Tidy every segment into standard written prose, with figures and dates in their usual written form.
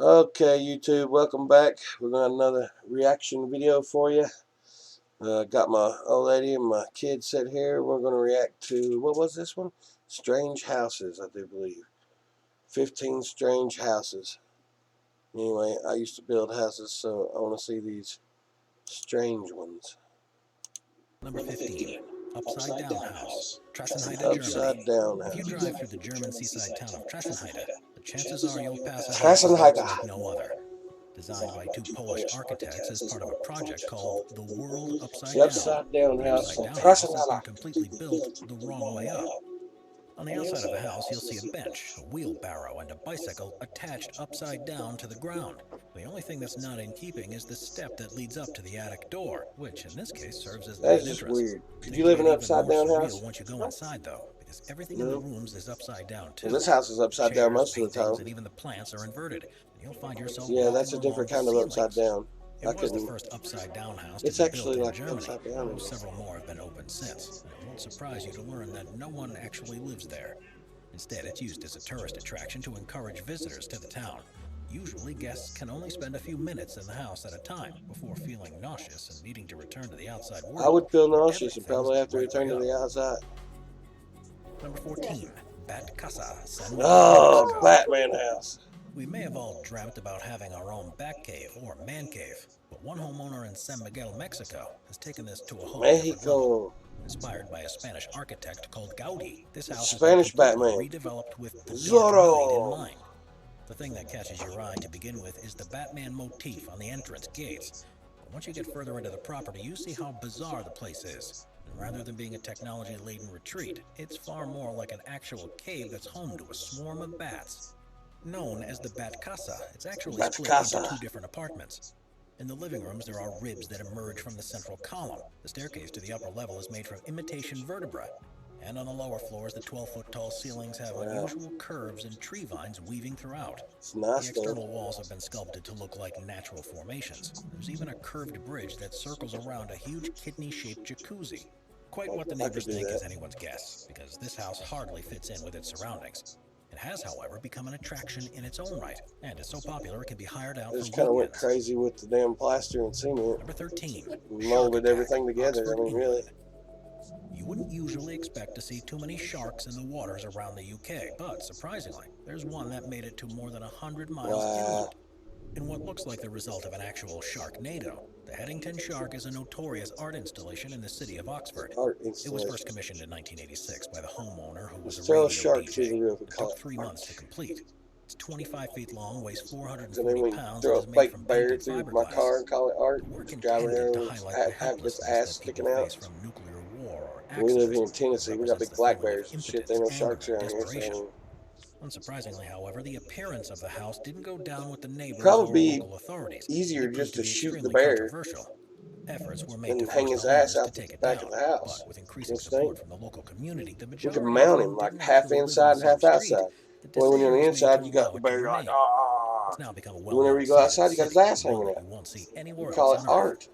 Okay, YouTube, welcome back. We're going to have another reaction video for you. Got my old lady and my kid sit here. We're going to react to, what was this one? Strange Houses, I do believe. 15 Strange Houses. Anyway, I used to build houses, so I want to see these strange ones. Number 15. Upside Down House, Trassenheide, Upside Germany. Down If you House. drive through the German seaside town of Trassenheide, the chances are you'll pass a house that Trassenheide. looks like no other. Designed by two Polish architects as part of a project called The World Upside The Down. Upside Down The House Upside from Down House has been Trassenheide. completely built the wrong way up. On the outside of the house, you'll see a bench, a wheelbarrow, and a bicycle attached upside down to the ground. The only thing that's not in keeping is the step that leads up to the attic door, which in this case serves as the main That's just entrance. weird. Could Things you live in get an even upside more down surreal house? once you go inside, though, because everything in the rooms is upside down too. Well, this house is upside down Chairs, most of the paintings, time. and even the plants are inverted. And you'll find yourself Yeah, walking that's a along different the kind of upside ceilings. down. It was the first upside-down house to It's be actually built in like Germany, upside down. though several more have been opened since. And it won't surprise you to learn that no one actually lives there. Instead, it's used as a tourist attraction to encourage visitors to the town. Usually, guests can only spend a few minutes in the house at a time before feeling nauseous and needing to return to the outside world. I would feel nauseous and probably have to return to the outside. Number 14. Bat Casa, San Miguel, Oh, Mexico. Batman house. We may have all dreamt about having our own bat cave or man cave, but one homeowner in San Miguel, Mexico has taken this to a whole different level. Inspired by a Spanish architect called Gaudi, this house Spanish has been Batman. redeveloped with the Dark Zorro Knight in mind. The thing that catches your eye to begin with is the Batman motif on the entrance gates. But once you get further into the property, you see how bizarre the place is. And rather than being a technology-laden retreat, it's far more like an actual cave that's home to a swarm of bats. Known as the Bat Casa, it's actually split into two different apartments. In the living rooms, there are ribs that emerge from the central column. The staircase to the upper level is made from imitation vertebra. And on the lower floors, the 12-foot-tall ceilings have unusual curves and tree vines weaving throughout. The external walls have been sculpted to look like natural formations. There's even a curved bridge that circles around a huge kidney-shaped jacuzzi. Quite what the neighbors think is anyone's guess, because this house hardly fits in with its surroundings. It has, however, become an attraction in its own right, and is so popular it can be hired out for weekends. It kind of went crazy with the damn plaster and cement. Number 13. Molded everything together, I mean, really. You wouldn't usually expect to see too many sharks in the waters around the UK, but surprisingly, there's one that made it to more than 100 miles inland. In what looks like the result of an actual sharknado, the Headington Shark is a notorious art installation in the city of Oxford. It was first commissioned in 1986 by the homeowner who was a radio DJ. It took 3 months to complete. It's 25 feet long, weighs 440 pounds, and is made from painted fiberglass. Car and call it art. Work intended to highlight the helplessness that people face from nuclear war or accidents. We live here in Tennessee. We got big black bears and shit. There ain't no sharks around here. So. Unsurprisingly, however, the appearance of the house didn't go down with the neighbors or local authorities. Easier just to shoot the bear. Efforts were made to hang his ass out the back of the house. But with increasing support from the local community, the majority you can mount him like half inside and half outside. Well, when you're on the inside, you got the bear like, ah. Whenever you go outside, you got his ass hanging out. You call it art.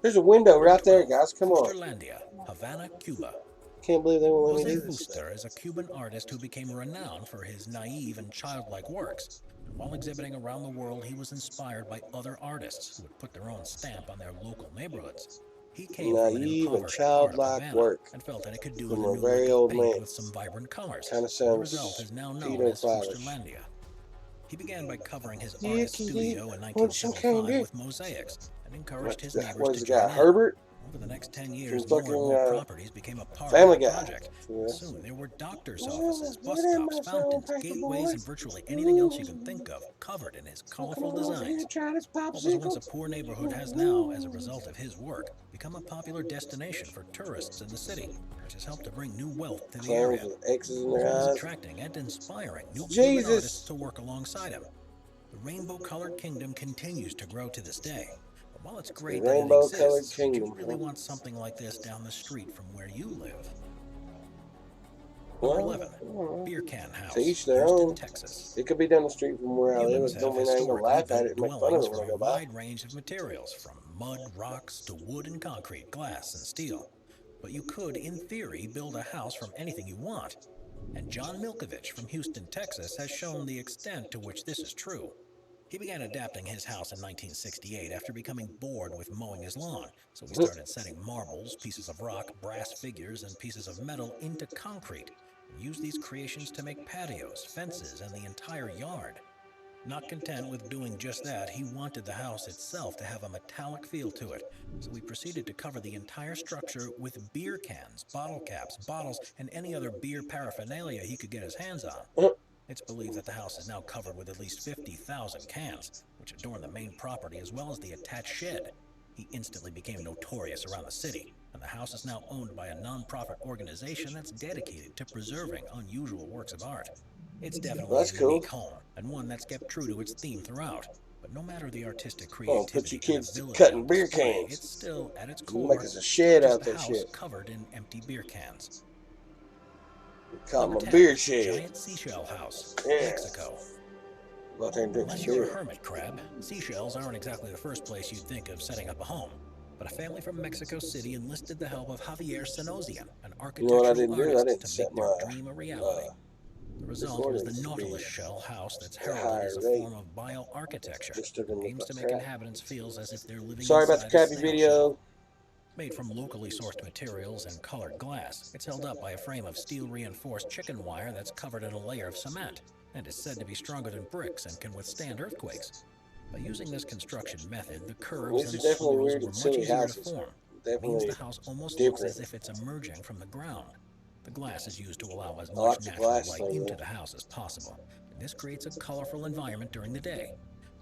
There's a window right there, guys. Come on. Havana, Cuba. Can't believe they won't let me do this. Fuster is a Cuban artist who became renowned for his naive and childlike works. While exhibiting around the world, he was inspired by other artists who would put their own stamp on their local neighborhoods. He came from an impoverished part of Havana and felt that it could do with a new very old man with some vibrant colors. Kind of The sounds result is now known as Fusterlandia. He began by covering his artist studio in 1975 with mosaics and encouraged his neighbors to join in. Herbert? Over the next 10 years, more and more properties became a part Family of the Guy. Project. Soon, there were doctors' offices, bus stops, fountains, gateways, and virtually anything else you can think of covered in his colorful designs. What was once a poor neighborhood has now, as a result of his work, become a popular destination for tourists in the city, which has helped to bring new wealth to the area, as well as attracting and inspiring new Cuban artists to work alongside him. The rainbow-colored kingdom continues to grow to this day. While it's great that it exists, you really want something like this down the street from where you live. Number 11. Beer Can House, Houston, Texas. It could be down the street from where I live. Don't mean I ain't gonna laugh at it and make fun of it when I go by. A wide range of materials, from mud, rocks, to wood and concrete, glass and steel. But you could, in theory, build a house from anything you want. And John Milkovich from Houston, Texas, has shown the extent to which this is true. He began adapting his house in 1968 after becoming bored with mowing his lawn, so he started setting marbles, pieces of rock, brass figures, and pieces of metal into concrete, and used these creations to make patios, fences, and the entire yard. Not content with doing just that, he wanted the house itself to have a metallic feel to it, so he proceeded to cover the entire structure with beer cans, bottle caps, bottles, and any other beer paraphernalia he could get his hands on. It's believed that the house is now covered with at least 50,000 cans, which adorn the main property as well as the attached shed. He instantly became notorious around the city, and the house is now owned by a non-profit organization that's dedicated to preserving unusual works of art. It's definitely That's a cool. unique home, and one that's kept true to its theme throughout. But no matter the artistic Oh, creativity put your kids and to ability cutting on beer display, cans. it's still, at its You core, make us a shed just out a that house shit. covered in empty beer cans. Call Number them a 10, beer shed. Giant Seashell House, Yeah. Mexico. Go out there and drink some Unless you're a beer. hermit crab, seashells aren't exactly the first place you'd think of setting up a home. But a family from Mexico City enlisted the help of Javier Senosian, an You know what I architectural didn't do? I artist, didn't to set make their my dream a reality. The result was the recordings to be Nautilus shell house that's at a heralded higher as a rate. form of bioarchitecture. Just took them It aims to make crap. inhabitants feel as if they're living Sorry about the inside a crappy snail video. shell. Made from locally sourced materials and colored glass, it's held up by a frame of steel-reinforced chicken wire that's covered in a layer of cement, and is said to be stronger than bricks and can withstand earthquakes. By using this construction method, the curves These and are definitely swirls weird were and much silly easier houses. to form. It means Definitely the house almost looks different. as if it's emerging from the ground. The glass is used to allow as I much like the natural glass light thing, into though. the house as possible, and this creates a colorful environment during the day.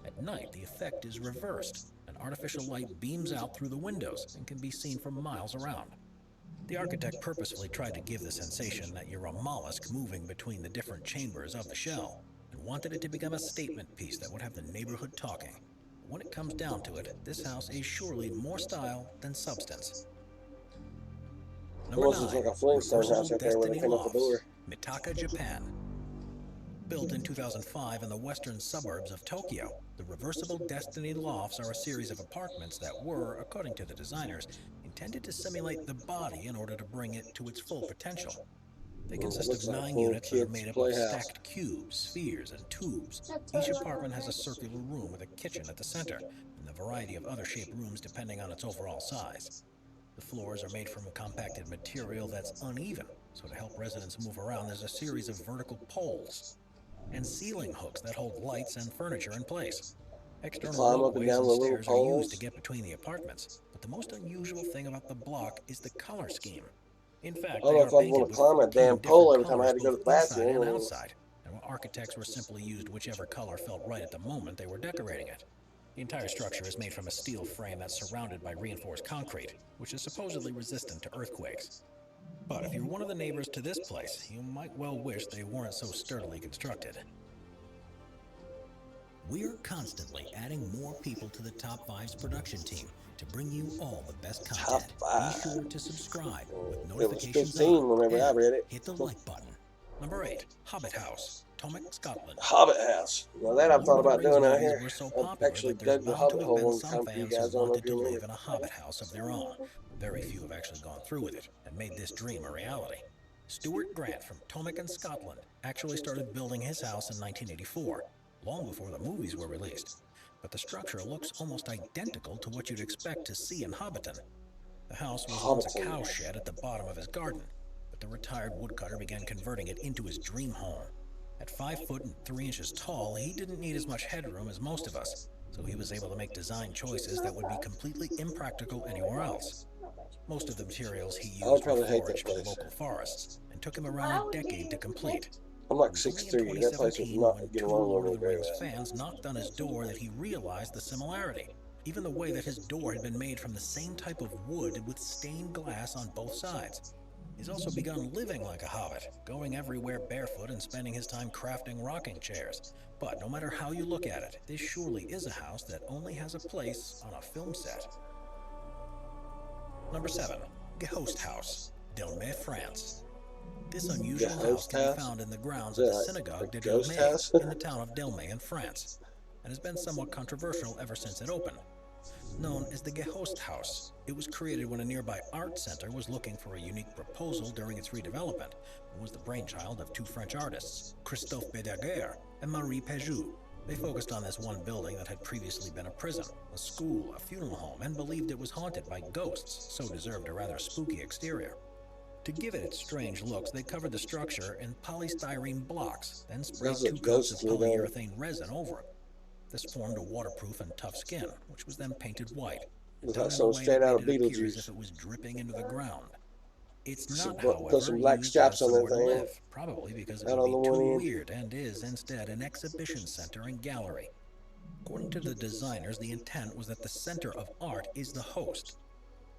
At night, the effect is reversed. An artificial light beams out through the windows and can be seen for miles around. The architect purposefully tried to give the sensation that you're a mollusk moving between the different chambers of the shell, and wanted it to become a statement piece that would have the neighborhood talking. When it comes down to it, this house is surely more style than substance. Number Almost looks 9, like a Flintstone Reversible house out there when they Destiny came up the Lofts, door. Mitaka, Japan. Built in 2005 in the western suburbs of Tokyo, the Reversible Destiny Lofts are a series of apartments that were, according to the designers, intended to simulate the body in order to bring it to its full potential. They consist looks of like 9 full units that are kids' made up of playhouse. stacked cubes, spheres, and tubes. Each apartment has a circular room with a kitchen at the center, and a variety of other shaped rooms depending on its overall size. The floors are made from a compacted material that's uneven, so to help residents move around, there's a series of vertical poles and ceiling hooks that hold lights and furniture in place. External Climb up and walkways down and the little stairs are used poles. to get between the apartments, but the most unusual thing about the block is the color scheme. In fact, I don't they know are if I'd painted want to with climb that 14 damn pole different every time I had to go to colors, the both inside bathroom. and outside, and architects were simply used whichever color felt right at the moment they were decorating it. The entire structure is made from a steel frame that's surrounded by reinforced concrete, which is supposedly resistant to earthquakes. But if you're one of the neighbors to this place, you might well wish they weren't so sturdily constructed. We're constantly adding more people to the Top 5's production team to bring you all the best content. Top 5. Be sure to subscribe with It was notifications 15 on, whenever I and read it. hit the like button. Number 8, Hobbit House, Tomik, Scotland. Hobbit house. Now that I've thought Lord of about the Rings doing out movies here. were so I've popular actually that there's dug the bound Hobbit to have hole been one some time for you fans who guys. I don't know wanted if you to live remember. in a Hobbit house of their own. Very few have actually gone through with it and made this dream a reality. Stuart Grant from Tomik in Scotland actually started building his house in 1984, long before the movies were released. But the structure looks almost identical to what you'd expect to see in Hobbiton. The house was once a cow shed at the bottom of his garden, but the retired woodcutter began converting it into his dream home. At 5 foot and 3 inches tall, he didn't need as much headroom as most of us, so he was able to make design choices that would be completely impractical anywhere else. Most of the materials he I would used were probably hate that foraged from place. local forests, and took him around a decade to complete. I'm like It was only 6'3". in That place was 2017 not when getting two along Lord with of me the very Rings well. fans knocked on his door that he realized the similarity. Even the way that his door had been made from the same type of wood with stained glass on both sides. He's also begun living like a hobbit, going everywhere barefoot and spending his time crafting rocking chairs. But no matter how you look at it, this surely is a house that only has a place on a film set. Number 7, Gehost House, Delmay, France. This unusual house can be found in the grounds of the Synagogue de Delmay in the town of Delmay in France, and has been somewhat controversial ever since it opened. Known as the Gehost House, it was created when a nearby art center was looking for a unique proposal during its redevelopment, and was the brainchild of 2 French artists, Christophe Bédaguer and Marie Pejou. They focused on this one building that had previously been a prison, a school, a funeral home, and believed it was haunted by ghosts, so deserved a rather spooky exterior. To give it its strange looks, they covered the structure in polystyrene blocks, then sprayed Those are 2 coats of ghosts, you know. polyurethane resin over it. This formed a waterproof and tough skin, which was then painted white, and Looks done like in a something way straight that out of made it appear as Beetlejuice. if it was dripping into the ground. It's Some- not, put however, some black used straps as on that somewhere to thing. live, probably because it Out would on the be one too end. weird, and is instead an exhibition center and gallery. According to the designers, the intent was that the center of art is the host.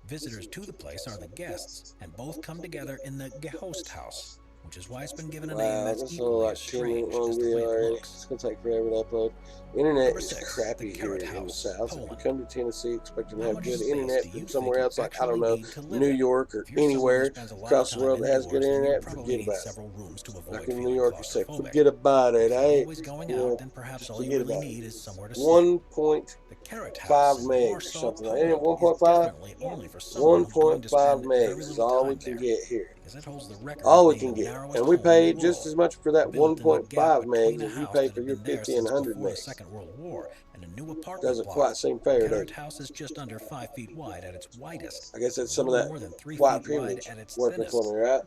Visitors to the place are the guests, and both come together in the Gehosthaus, which is why it's been given a name Wow, that's this is equally like as 10-minute strange long as the way video it already. looks. It's gonna take forever to upload. Internet Number is 6, crappy the here Carrot in the House, South. If you Poland. come to Tennessee expecting to How have much good space internet do you from think somewhere you else, like, I don't actually know, need to live New in? York or If you're someone who anywhere spends a lot across of the time world that has good indoors, then you internet, probably forget need about it. several rooms to avoid Like in New feeling York, you say, claustrophobic. forget about it. If I you're ain't, always going you know, out, then perhaps just all you forget really about it. need is somewhere to sleep. 1.5 The Carrot House in megs or Warsaw, something like that. Ain't it Poland, is 1.5? definitely only for someone who's going to 1.5 spend very megs is little all we time can there, get here. because it holds the record All of we being can the get. narrowest And we home in pay the just as world. much for that Built in the gap 1.5 between megs a as you house pay that for had your been there 50 and since 100 before the megs. Second World War, and a new apartment Doesn't block. quite seem The fair, does Carrot it? House is just under 5 feet wide at its widest, I guess and that's a some of little that more than 3 white feet wide privilege at its working for thinnest. me, right?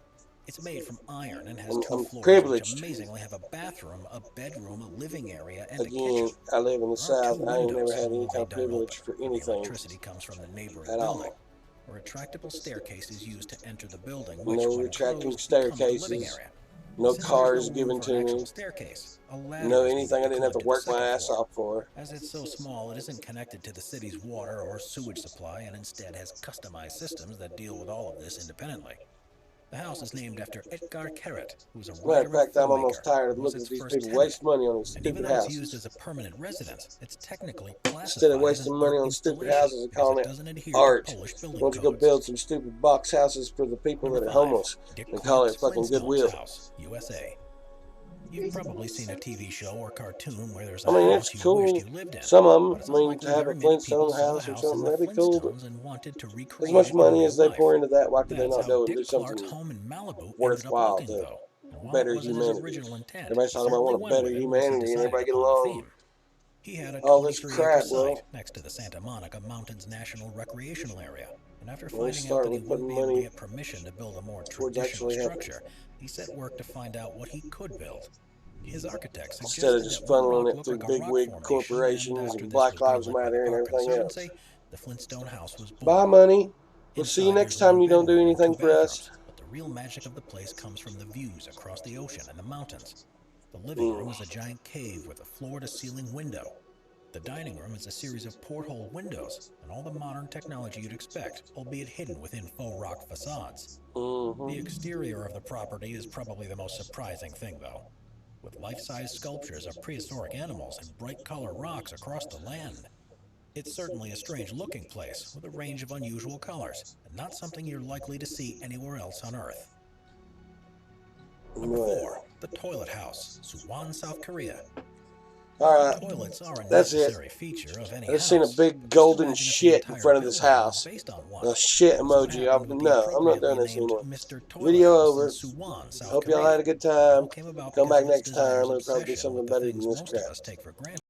It's made from iron and has I'm 2 floors, privileged. which amazingly have a bathroom, a bedroom, a living area, and a Again, kitchen. I live in the There are 2 South. I ain't never windows, had any although kind they of don't open, privilege for and the anything electricity comes from the neighboring at building. all. A retractable staircase is used to enter the building, which, No when retracting closed, becomes the living staircases. area. No Since there's cars no room given for to an actual me. staircase, a ladder No is anything I needed to didn't have to climb to the work my second ass floor. off for. As it's so small, it isn't connected to the city's water or sewage supply, and instead has customized systems that deal with all of this independently. The house is named after Edgar Carrot, who was a Matter writer of and fact, I'm almost filmmaker, tired of and was looking its at these first people tenant. waste money on these And even stupid though it's used houses. as a permanent residence, it's technically Instead of classified as wasting an money art on stupid installation houses and because calling it it doesn't adhere art, to Polish why building don't you go codes. build some stupid box houses for the people Number that are 5. homeless Dick and call it Clark's fucking Flintstones Goodwill? House, USA. You've probably seen a TV show or cartoon where there's I a mean, house it's you wished cool. you lived in. Some of But them, it's I mean, to unlikely have a very many people Flintstone saw the house or house in something, the that'd be cool. But Flintstones and wanted to as recreate much it in money real as they life. pour into that, why could they That's not how go and do Dick Clark's something home in Malibu ended up worthwhile looking, to though. And while better it wasn't his humanity? original intent, Everybody's he talking about certainly want a went better with it once he humanity and decided everybody get upon the along. theme. He had a All this 23-acre crap, site well, next to the Santa Monica Mountains National Recreational Area, and after when we finding out start that he with wouldn't putting be able to money get permission to build a more towards traditional actually helping, structure, he set work to find out what he could build. His architect instead of suggested just that one funneling rock it looked through like a big rock wig formation, and corporations after and this was Black Lives greenlit by the Matter and Park everything else. Conservancy, the Flintstone House was Bye, born. money. We'll see you Inside, next there's a time you don't do one-bedroom and 2 anything for us. bathrooms, but the real magic of the place comes from the views across the ocean and the mountains. The living room is a giant cave with a floor-to-ceiling window. The dining room is a series of porthole windows and all the modern technology you'd expect, albeit hidden within faux rock facades. The exterior of the property is probably the most surprising thing, though, with life-size sculptures of prehistoric animals and bright-color rocks across the land. It's certainly a strange-looking place with a range of unusual colors, and not something you're likely to see anywhere else on Earth. Number 4, the Toilet House, Suwon, South Korea. Alright, Toilets are a that's it. necessary feature of any I just house. seen a big Just golden imagine if the shit in entire front of this building was house. based on one. A shit That's what emoji. happened with the No, I'm not doing appropriately this named anymore. Mr. Toilet Video House over. in Suwon, South Hope y'all Korea. had a good It all time. came about Come because back of its next time. designer's It'll probably be obsession something with the better things than this most of crap. us take for granted.